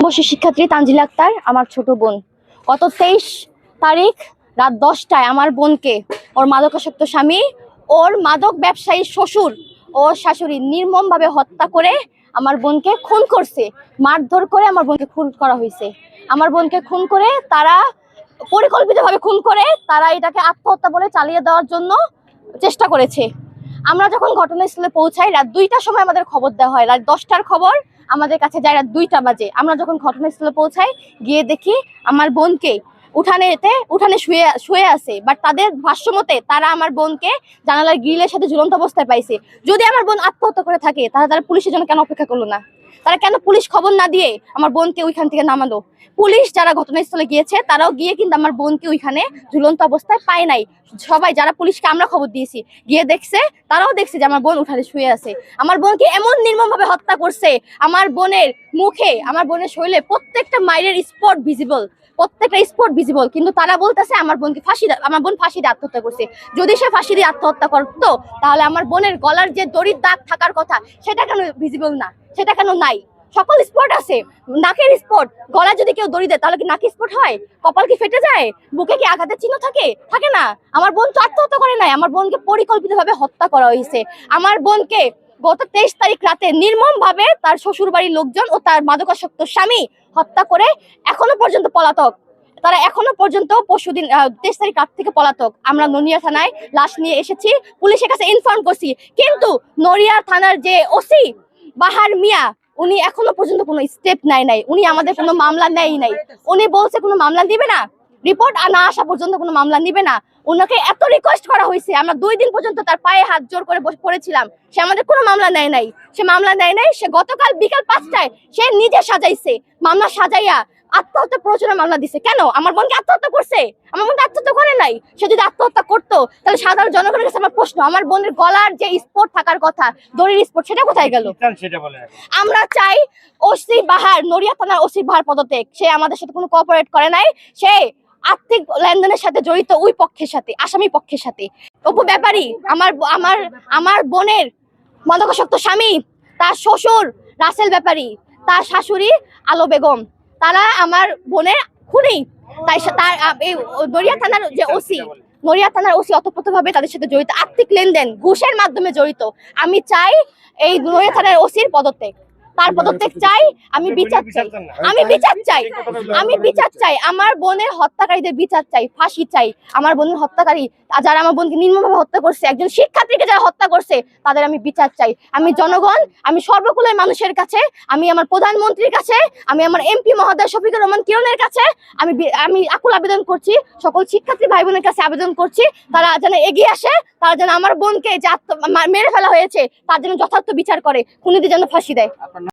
বসে শিক্ষার্থী তানজিলা আক্তার আমার ছোট বোন গত 23 তারিখ রাত 10টায় আমার বোনকে ওর মাদকাসক্ত স্বামী, ওর মাদক ব্যবসায়ী শ্বশুর, ওর শাশুড়ি নির্মমভাবে হত্যা করে আমার বোনকে খুন করছে। মারধর করে আমার বোনকে খুন করা হয়েছে। আমার বোনকে খুন করে তারা পরিকল্পিতভাবে খুন করে তারা এটাকে আত্মহত্যা বলে চালিয়ে দেওয়ার জন্য চেষ্টা করেছে। আমরা যখন ঘটনাস্থলে পৌঁছাই রাত 2টার সময় আমাদের খবর দেওয়া হয়। রাত 10টার খবর আমাদের কাছে যায় রাত 2টা বাজে। আমরা যখন ঘটনাস্থলে পৌঁছাই গিয়ে দেখি আমার বোনকে উঠানে শুয়ে আছে। বাট তাদের ভাষ্যমতে তারা আমার বোনকে জানালার গ্রিলের সাথে ঝুলন্ত অবস্থায় পাইছে। যদি আমার বোন আত্মহত্যা করে থাকে তাহলে তারা পুলিশের জন্য কেন অপেক্ষা করলো না? তারা কেন পুলিশ খবর না দিয়ে আমার বোনকে ওইখান থেকে নামালো? পুলিশ যারা ঘটনাস্থলে গিয়েছে তারাও গিয়ে কিন্তু আমার বোনকে ওইখানে ঝুলন্ত অবস্থায় পায় নাই। সবাই যারা পুলিশকে আমরা খবর দিয়েছি গিয়ে দেখছে, তারাও দেখছে যে আমার বোন উঠানে শুয়ে আছে। আমার বোনকে এমন নির্মমভাবে হত্যা করছে। আমার বোনের মুখে, আমার বোনের শরীরে প্রত্যেকটা মাইরের স্পট ভিজিবল, কিন্তু তারা বলতেছে আমার বোন ফাঁসি দিয়ে আত্মহত্যা করছে। যদি সে ফাঁসি দিয়ে আত্মহত্যা করতো তাহলে আমার বোনের গলার যে দড়ির দাগ থাকার কথা সেটা কেন ভিজিবল না? সেটা কেন নাই? সকল স্পট আছে, নাকের স্পট, গলা যদি কেউ দড়ি দেয় তাহলে কি নাকি স্পট হয়? কপাল কি ফেটে যায়? বুকে কি আঘাতের চিহ্ন থাকে না? আমার বোন তো আত্মহত্যা করে নাই, আমার বোনকে পরিকল্পিতভাবে হত্যা করা হয়েছে। আমার বোনকে গত 23 তারিখ রাতে নির্মমভাবে তার শ্বশুর বাড়ির লোকজন ও তার মাদকাসক্ত স্বামী হত্যা করে এখনো পর্যন্ত পলাতক। তারা এখনো পর্যন্ত পরশুদিন 23 তারিখ রাত থেকে পলাতক। আমরা নড়িয়া থানায় লাশ নিয়ে এসেছি, পুলিশের কাছে ইনফর্ম করছি, কিন্তু নড়িয়া থানার যে ওসি বাহার মিয়া উনি এখনো পর্যন্ত কোনো স্টেপ নেয় নাই। উনি আমাদের কোনো মামলা নেয় নাই। উনি বলছে কোনো মামলা দিবে না, রিপোর্ট না আসা পর্যন্ত কোনো মামলা নিবে না। ওনাকে এত রিকোয়েস্ট করা হয়েছে, আমরা 2 দিন পর্যন্ত তার পায়ে হাত জোর করে বসে পড়েছিলাম। সে আমাদের কোনো মামলা নেয় নাই। সে গতকাল বিকাল 5টায় সে নিজে সাজাইছে, মামলা সাজাইয়া আত্মহত্যা প্ররোচনা মামলা দিছে। কেন? আমার বোনকে আত্মহত্যা করছে? আমার বোন আত্মহত্যা করে নাই। সে যদি আত্মহত্যা করতো তাহলে সাধারণ জনগণের কাছে আমার প্রশ্ন, আমার বোনের গলার যে স্পট থাকার কথা, দড়ির স্পট, সেটা কোথায় গেল? আমরা চাই ওসি বাহার, নড়িয়া থানার ওসি বাহার পদত্যাগ। সে আমাদের সাথে কোনো কোঅপারেট করে নাই। সে আর্থিক লেনদেনের সাথে জড়িত ওই পক্ষের সাথে, আসামি পক্ষের সাথে। অপু ব্যাপারী আমার বোনের মাদকাসক্ত স্বামী, তার শ্বশুর রাসেল ব্যাপারী, তার শাশুড়ি আলো বেগম, তারা আমার বোনের খুনি। তাই তার নড়িয়া থানার ওসি অতপ্রতভাবে তাদের সাথে জড়িত, আর্থিক লেনদেন ঘুষের মাধ্যমে জড়িত। আমি চাই এই নড়িয়া থানার ওসির পদত্যাগ, তার পদত্যাগ চাই। আমি বিচার চাই, আমার বোনের হত্যাকারীদের বিচার চাই, ফাঁসি চাই। আমার বোনের হত্যাকারী যারা আমার বোনকে নির্মমভাবে হত্যা করছে, একজন শিক্ষার্থীকে যারা হত্যা করছে, তাদের আমি বিচার চাই। আমি জনগণ, আমি সর্বকুলের মানুষের কাছে, আমি আমার প্রধানমন্ত্রীর কাছে, আমি আমার এমপি মহোদয় শফিকুর রহমান কিরণের কাছে আমি আকুল আবেদন করছি, সকল শিক্ষার্থী ভাই বোনের কাছে আবেদন করছি, তারা যেন এগিয়ে আসে, তারা যেন আমার বোনকে যে মেরে ফেলা হয়েছে তার জন্য যথার্থ বিচার করে, খুনিদের যেন ফাঁসি দেয়।